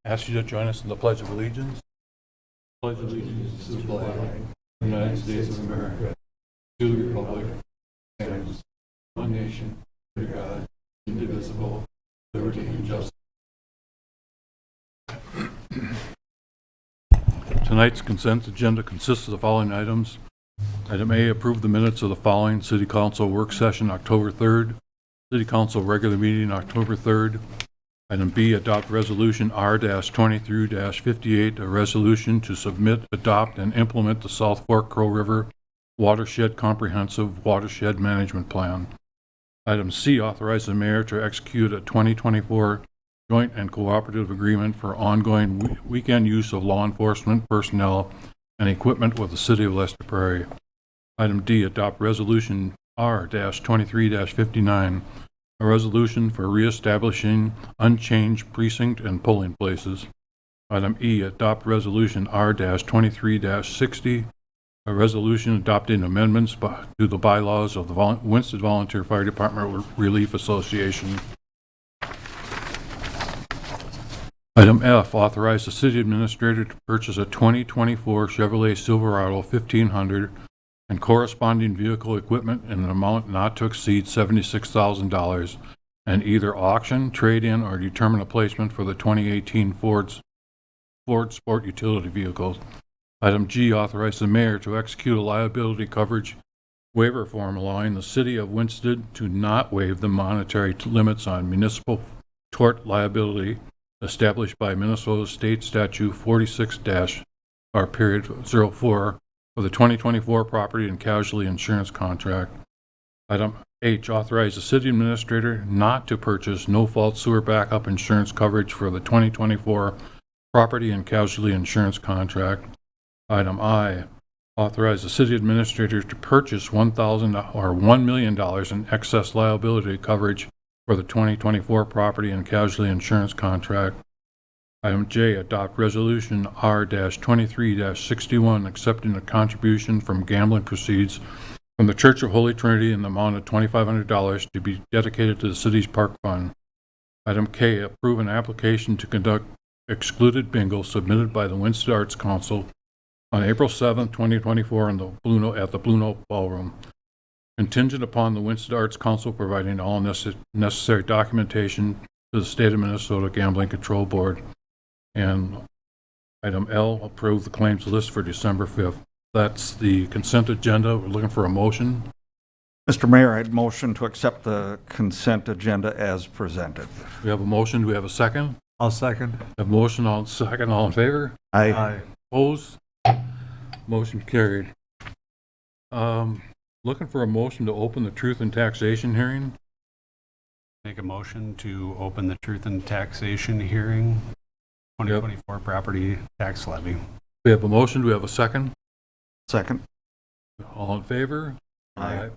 Ask you to join us in the Pledge of Allegiance. Pledge allegiance to the flag of the United States of America, to the republic, and one nation, under God, indivisible, liberty and justice. Tonight's consent agenda consists of the following items. Item A, approve the minutes of the following City Council work session October 3rd, City Council regular meeting October 3rd. Item B, adopt resolution R-23-58, a resolution to submit, adopt, and implement the South Fork Crow River Watershed Comprehensive Watershed Management Plan. Item C, authorize the mayor to execute a 2024 joint and cooperative agreement for ongoing weekend use of law enforcement personnel and equipment with the city of Lester Prairie. Item D, adopt resolution R-23-59, a resolution for reestablishing unchanged precinct and polling places. Item E, adopt resolution R-23-60, a resolution adopting amendments to the bylaws of the Winston Volunteer Fire Department Relief Association. Item F, authorize the city administrator to purchase a 2024 Chevrolet Silverado 1500 and corresponding vehicle equipment in an amount not to exceed $76,000 and either auction, trade-in, or determine a placement for the 2018 Ford Sport utility vehicles. Item G, authorize the mayor to execute a liability coverage waiver form allowing the city of Winston to not waive the monetary limits on municipal tort liability established by Minnesota State Statute 46-04 for the 2024 property and casualty insurance contract. Item H, authorize the city administrator not to purchase no-fault sewer backup insurance coverage for the 2024 property and casualty insurance contract. Item I, authorize the city administrator to purchase $1 million in excess liability coverage for the 2024 property and casualty insurance contract. Item J, adopt resolution R-23-61, accepting a contribution from gambling proceeds from the Church of Holy Trinity in the amount of $2,500 to be dedicated to the city's park fund. Item K, approve an application to conduct excluded bingo submitted by the Winston Arts Council on April 7, 2024 at the Blue Note Ballroom, contingent upon the Winston Arts Council providing all necessary documentation to the State of Minnesota Gambling Control Board. And item L, approve the claims list for December 5th. That's the consent agenda. We're looking for a motion. Mr. Mayor, I'd motion to accept the consent agenda as presented. We have a motion. Do we have a second? I'll second. A motion, all second, all in favor? Aye. Opposed? Motion carried. Looking for a motion to open the truth and taxation hearing. Make a motion to open the truth and taxation hearing, 2024 property tax levy. We have a motion. Do we have a second? Second. All in favor? Aye.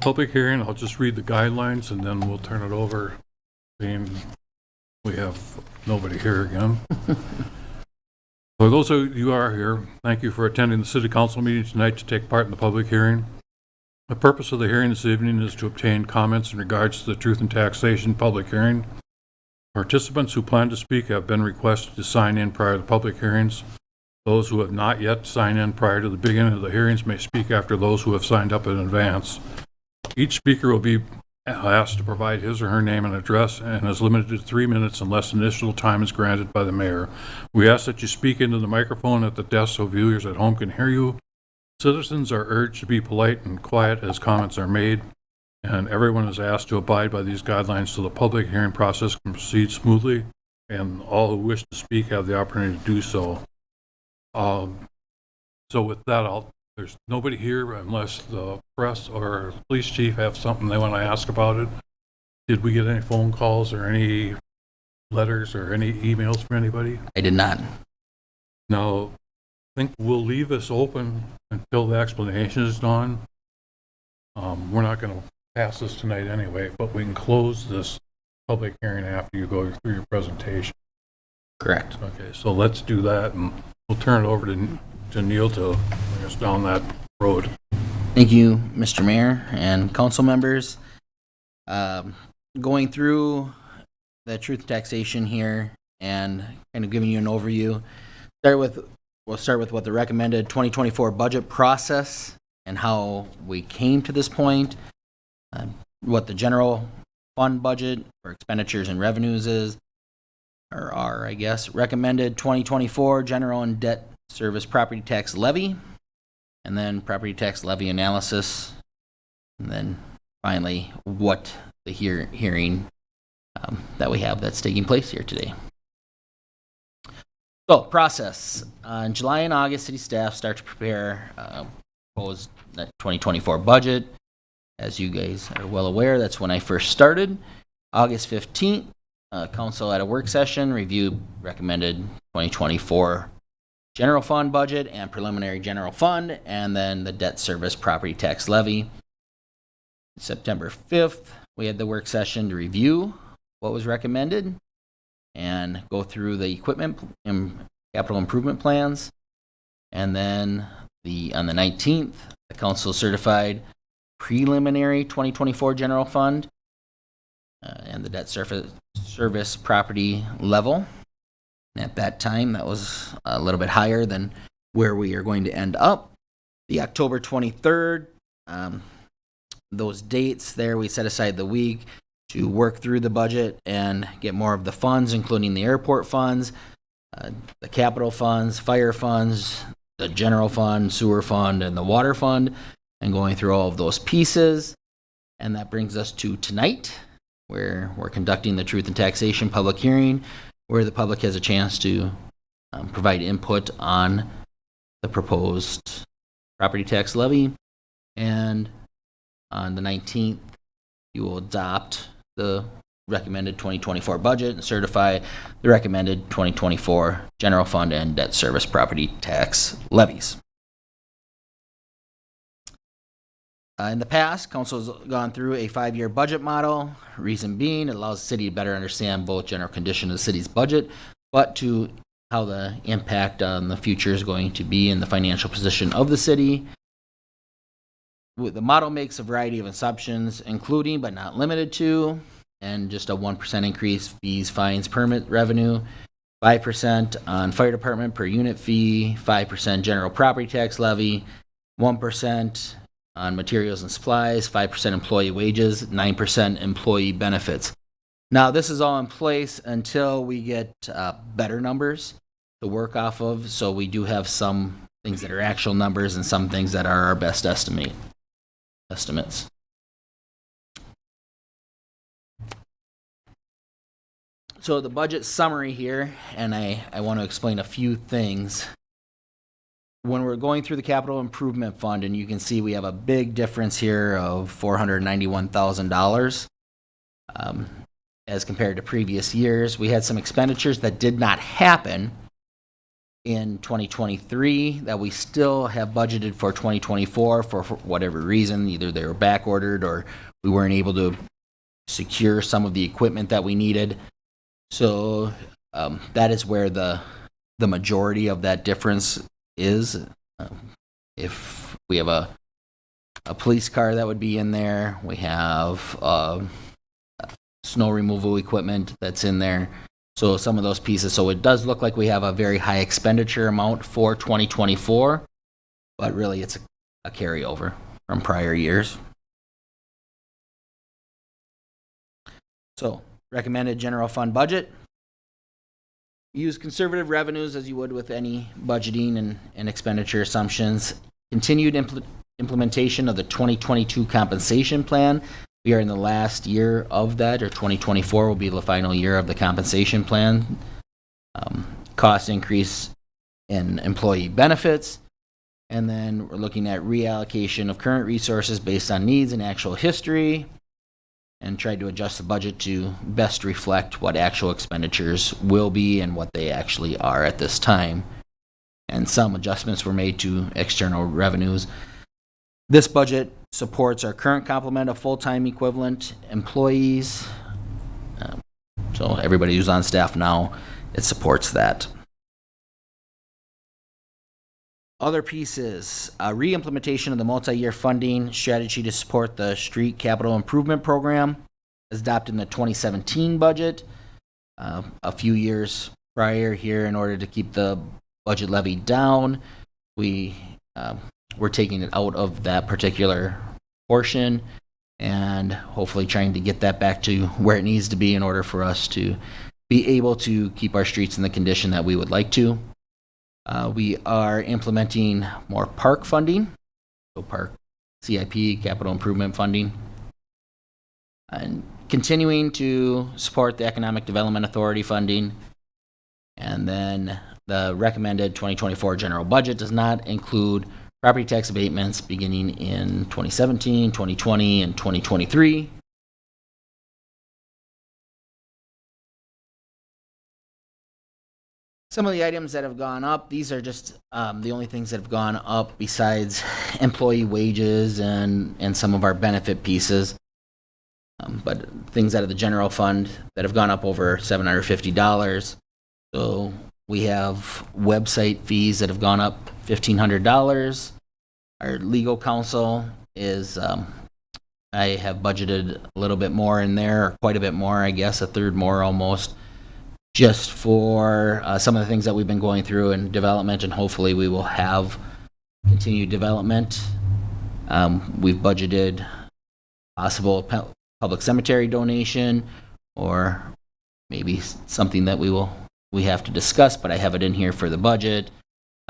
Public hearing, I'll just read the guidelines and then we'll turn it over. Being we have nobody here again. For those of you who are here, thank you for attending the City Council meeting tonight to take part in the public hearing. The purpose of the hearing this evening is to obtain comments in regards to the truth and taxation public hearing. Participants who plan to speak have been requested to sign in prior to public hearings. Those who have not yet signed in prior to the beginning of the hearings may speak after those who have signed up in advance. Each speaker will be asked to provide his or her name and address and is limited to 3 minutes unless additional time is granted by the mayor. We ask that you speak into the microphone at the desk so viewers at home can hear you. Citizens are urged to be polite and quiet as comments are made, and everyone is asked to abide by these guidelines so the public hearing process can proceed smoothly and all who wish to speak have the opportunity to do so. So with that, there's nobody here unless the press or police chief have something they want to ask about it. Did we get any phone calls or any letters or any emails from anybody? I did not. No. I think we'll leave this open until the explanation is done. We're not going to pass this tonight anyway, but we can close this public hearing after you go through your presentation. Correct. Okay, so let's do that, and we'll turn it over to Neil to bring us down that road. Thank you, Mr. Mayor and council members. Going through the truth taxation here, and kind of giving you an overview. We'll start with what the recommended 2024 budget process and how we came to this point, what the general fund budget for expenditures and revenues is, or are, I guess, recommended 2024 general and debt service property tax levy, and then property tax levy analysis, and then finally what the hearing that we have that's taking place here today. So, process. In July and August, city staff start to prepare proposed 2024 budget. As you guys are well aware, that's when I first started. August 15th, council at a work session reviewed recommended 2024 general fund budget and preliminary general fund, and then the debt service property tax levy. September 5th, we had the work session to review what was recommended and go through the equipment and capital improvement plans. And then on the 19th, the council certified preliminary 2024 general fund and the debt service property level. And at that time, that was a little bit higher than where we are going to end up. The October 23rd, those dates there, we set aside the week to work through the budget and get more of the funds, including the airport funds, the capital funds, fire funds, the general fund, sewer fund, and the water fund, and going through all of those pieces. And that brings us to tonight, where we're conducting the Truth and Taxation public hearing, where the public has a chance to provide input on the proposed property tax levy. And on the 19th, you will adopt the recommended 2024 budget and certify the recommended 2024 general fund and debt service property tax levies. In the past, council has gone through a 5-year budget model. Reason being, it allows the city to better understand both general condition of the city's budget, but to how the impact on the future is going to be in the financial position of the city. The model makes a variety of assumptions, including but not limited to, and just a 1% increase fees, fines, permit revenue, 5% on fire department per unit fee, 5% general property tax levy, 1% on materials and supplies, 5% employee wages, 9% employee benefits. Now, this is all in place until we get better numbers to work off of, so we do have some things that are actual numbers and some things that are our best estimates. So the budget summary here, and I want to explain a few things. When we're going through the capital improvement fund, and you can see we have a big difference here of $491,000 as compared to previous years. We had some expenditures that did not happen in 2023 that we still have budgeted for 2024 for whatever reason. Either they were back ordered or we weren't able to secure some of the equipment that we needed. So that is where the majority of that difference is. If we have a police car, that would be in there. We have snow removal equipment that's in there. So some of those pieces. So it does look like we have a very high expenditure amount for 2024, but really it's a carryover from prior years. So recommended general fund budget. Use conservative revenues as you would with any budgeting and expenditure assumptions. Continued implementation of the 2022 compensation plan. We are in the last year of that, or 2024 will be the final year of the compensation plan. Cost increase in employee benefits. And then we're looking at reallocation of current resources based on needs and actual history, and tried to adjust the budget to best reflect what actual expenditures will be and what they actually are at this time. And some adjustments were made to external revenues. This budget supports our current complement of full-time equivalent employees. So everybody who's on staff now, it supports that. Other pieces, re-implementation of the multi-year funding strategy to support the street capital improvement program, as adopted in the 2017 budget. A few years prior here in order to keep the budget levy down. We're taking it out of that particular portion and hopefully trying to get that back to where it needs to be in order for us to be able to keep our streets in the condition that we would like to. We are implementing more park funding, so park CIP, capital improvement funding, and continuing to support the Economic Development Authority funding. And then the recommended 2024 general budget does not include property tax abatements beginning in 2017, 2020, and 2023. Some of the items that have gone up, these are just the only things that have gone up besides employee wages and some of our benefit pieces. But things out of the general fund that have gone up over $750. So we have website fees that have gone up $1,500. Our legal counsel is, I have budgeted a little bit more in there, or quite a bit more, I guess, a third more almost, just for some of the things that we've been going through in development, and hopefully we will have continued development. We've budgeted possible public cemetery donation, or maybe something that we have to discuss, but I have it in here for the budget.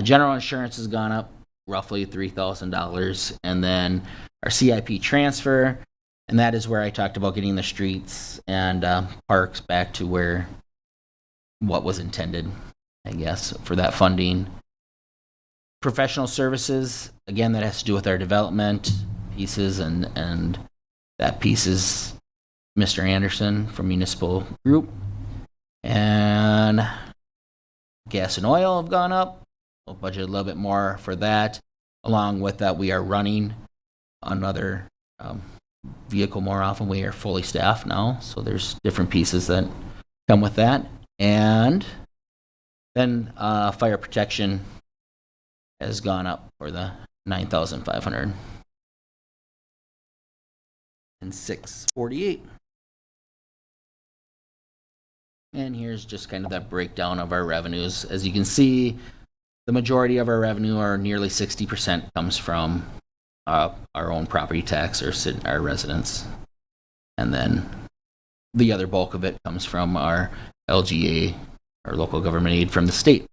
General insurance has gone up roughly $3,000, and then our CIP transfer, and that is where I talked about getting the streets and parks back to what was intended, I guess, for that funding. Professional services, again, that has to do with our development pieces, and that piece is Mr. Anderson from Municipal Group. And gas and oil have gone up. We'll budget a little bit more for that. Along with that, we are running another vehicle more often. We are fully staffed now, so there's different pieces that come with that. And then fire protection has gone up for the $9,500 and $648. And here's just kind of that breakdown of our revenues. As you can see, the majority of our revenue, or nearly 60%, comes from our own property tax, or our residents. And then the other bulk of it comes from our LGA, our local government aid from the state.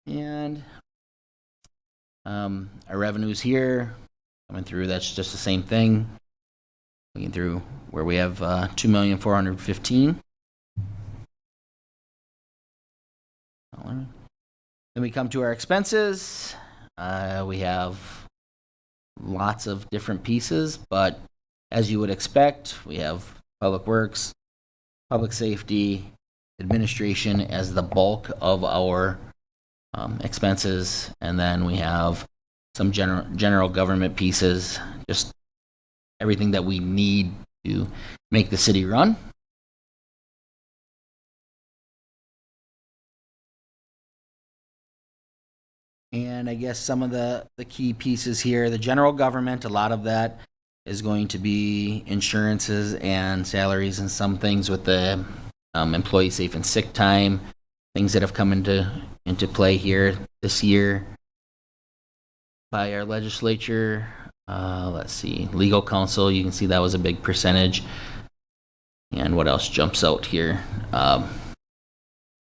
And our revenues here coming through, that's just the same thing. Looking through where we have $2,415,000. Then we come to our expenses. We have lots of different pieces, but as you would expect, we have public works, public safety, administration as the bulk of our expenses, and then we have some general government pieces, just everything that we need to make the city run. And I guess some of the key pieces here, the general government, a lot of that is going to be insurances and salaries, and some things with the employee safe and sick time, things that have come into play here this year by our legislature. Let's see, legal counsel, you can see that was a big percentage. And what else jumps out here?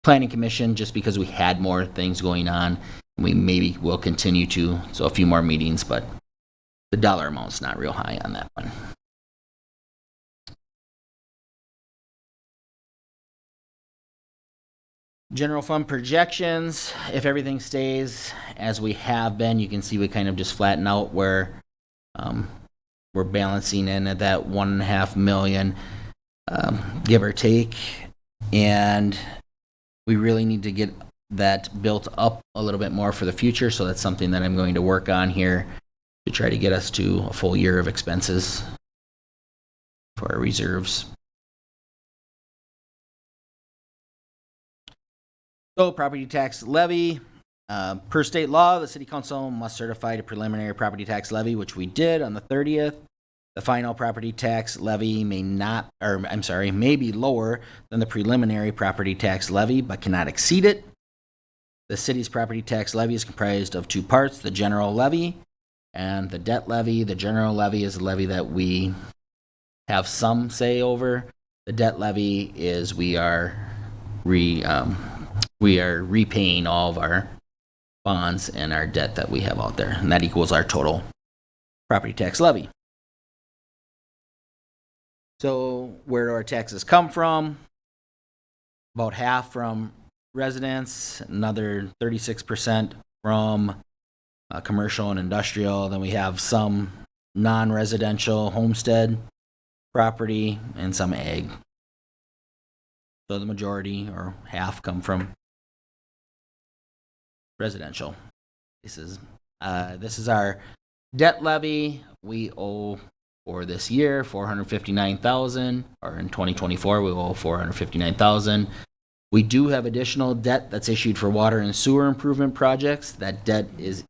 Planning commission, just because we had more things going on, we maybe will continue to, so a few more meetings, but the dollar amount's not real high on that one. General fund projections, if everything stays as we have been, you can see we kind of just flatten out where we're balancing in at that $1.5 million, give or take. And we really need to get that built up a little bit more for the future, so that's something that I'm going to work on here to try to get us to a full year of expenses for our reserves. So, property tax levy. Per state law, the city council must certify a preliminary property tax levy, which we did on the 30th. The final property tax levy may be lower than the preliminary property tax levy, but cannot exceed it. The city's property tax levy is comprised of two parts, the general levy and the debt levy. The general levy is a levy that we have some say over. The debt levy is we are repaying all of our bonds and our debt that we have out there, and that equals our total property tax levy. So where do our taxes come from? About half from residents, another 36% from commercial and industrial. Then we have some non-residential homestead property and some ag. So the majority, or half, come from residential. This is our debt levy. We owe for this year $459,000, or in 2024 we owe $459,000. We do have additional debt that's issued for water and sewer improvement projects. That debt is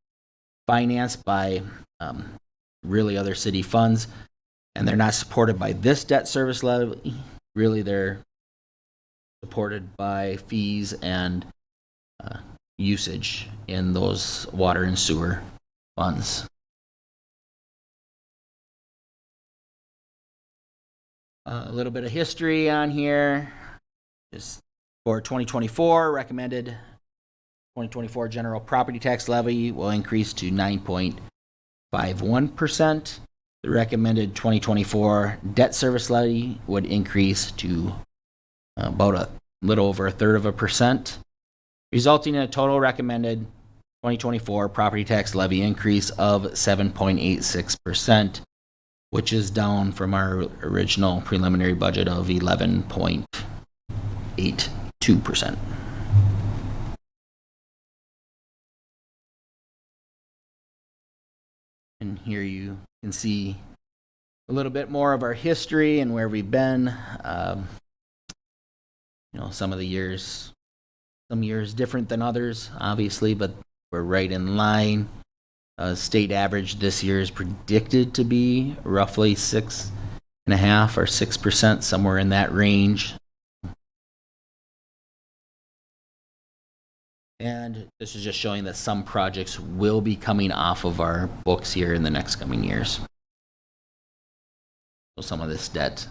financed by really other city funds, and they're not supported by this debt service levy. Really, they're supported by fees and usage in those water and sewer funds. A little bit of history on here. Just for 2024, recommended 2024 general property tax levy will increase to 9.51%. The recommended 2024 debt service levy would increase to about a little over 1/3%, resulting in a total recommended 2024 property tax levy increase of 7.86%, which is down from our original preliminary budget of 11.82%. And here you can see a little bit more of our history and where we've been. Some of the years, some years different than others, obviously, but we're right in line. State average this year is predicted to be roughly 6.5% or 6%, somewhere in that range. And this is just showing that some projects will be coming off of our books here in the next coming years. So some of this debt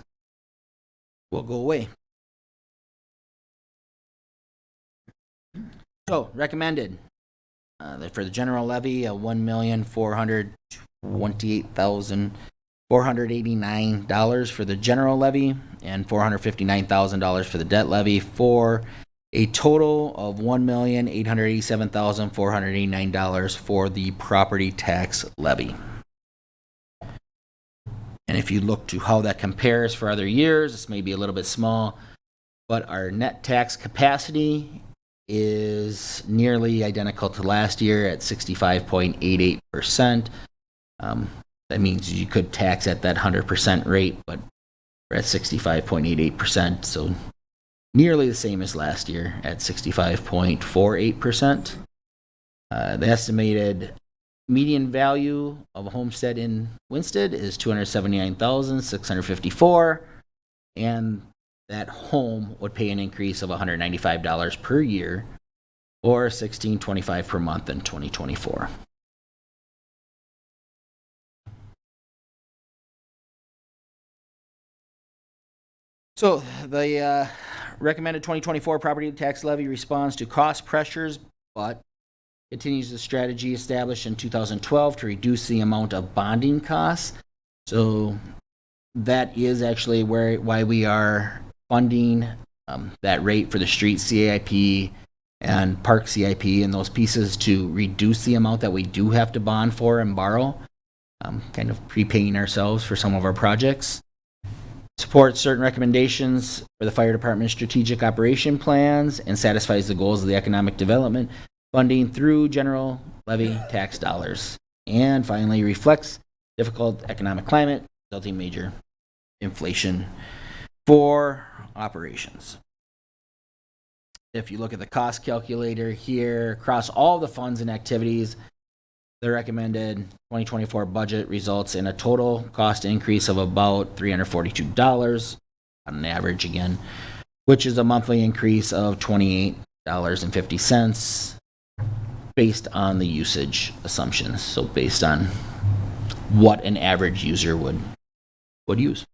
will go away. So recommended for the general levy, $1,428,489 for the general levy and $459,000 for the debt levy, for a total of $1,887,489 for the property tax levy. And if you look to how that compares for other years, this may be a little bit small, but our net tax capacity is nearly identical to last year at 65.88%. That means you could tax at that 100% rate, but we're at 65.88%, so nearly the same as last year at 65.48%. The estimated median value of a homestead in Winsted is $279,654, and that home would pay an increase of $195 per year, or $1,625 per month in 2024. So the recommended 2024 property tax levy responds to cost pressures, but continues the strategy established in 2012 to reduce the amount of bonding costs. So that is actually why we are funding that rate for the street CIP and park CIP and those pieces to reduce the amount that we do have to bond for and borrow, kind of prepaying ourselves for some of our projects. Supports certain recommendations for the fire department's strategic operation plans and satisfies the goals of the economic development funding through general levy tax dollars. And finally, reflects difficult economic climate, resulting in major inflation for operations. If you look at the cost calculator here, across all the funds and activities, The recommended 2024 budget results in a total cost increase of about $342 on an average again, which is a monthly increase of $28.50 based on the usage assumptions. So based on what an average user would use.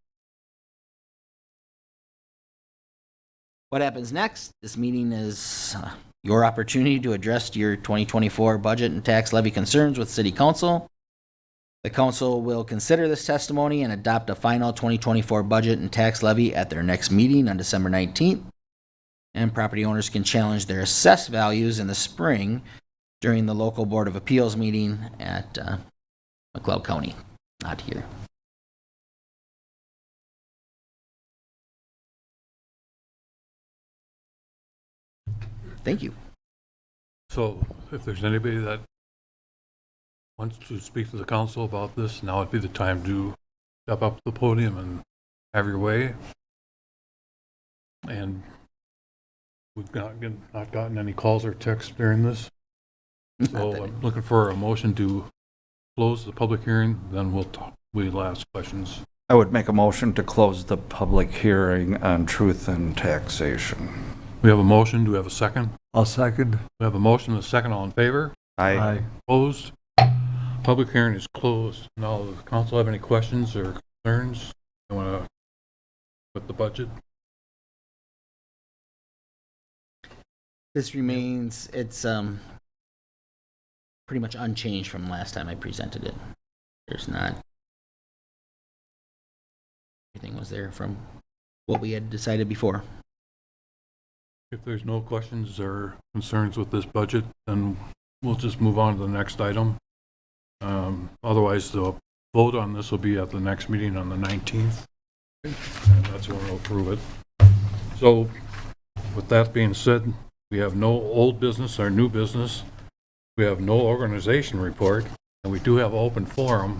What happens next? This meeting is your opportunity to address your 2024 budget and tax levy concerns with City Council. The council will consider this testimony and adopt a final 2024 budget and tax levy at their next meeting on December 19th. And property owners can challenge their assessed values in the spring during the local Board of Appeals meeting at McLeod County, not here. Thank you. So if there's anybody that wants to speak to the council about this, now would be the time to step up to the podium and have your way. And we've not gotten any calls or texts during this. So I'm looking for a motion to close the public hearing, then we'll ask questions. I would make a motion to close the public hearing on truth and taxation. We have a motion. Do we have a second? I'll second. We have a motion and a second. All in favor? Aye. Opposed? Public hearing is closed. Now, does the council have any questions or concerns? You want to with the budget? This remains, it's pretty much unchanged from last time I presented it. There's not, everything was there from what we had decided before. If there's no questions or concerns with this budget, then we'll just move on to the next item. Otherwise, the vote on this will be at the next meeting on the 19th. And that's when we'll approve it. So with that being said, we have no old business or new business. We have no organization report, and we do have open forum.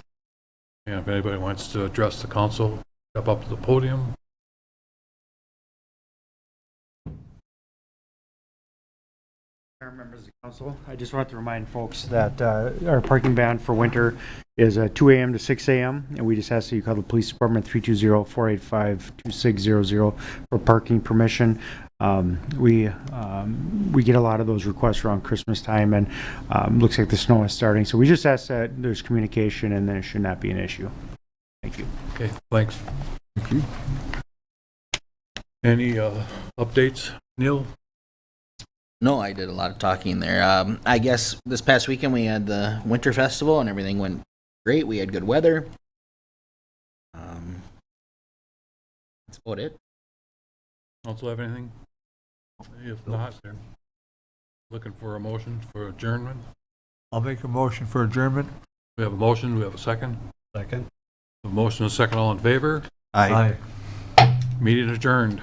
And if anybody wants to address the council, step up to the podium. Members of the council, I just want to remind folks that our parking ban for winter is 2 a.m. to 6 a.m. and we just ask that you call the police department 320-485-2600 for parking permission. We get a lot of those requests around Christmas time, and looks like the snow is starting. So we just ask that there's communication, and there should not be an issue. Thank you. Okay, thanks. Thank you. Any updates, Neil? No, I did a lot of talking there. I guess this past weekend we had the Winter Festival and everything went great. We had good weather. That's about it. Council have anything? If not, they're looking for a motion for adjournment. I'll make a motion for adjournment. We have a motion, we have a second. Second. A motion and a second, all in favor? Aye. Aye. Meeting adjourned.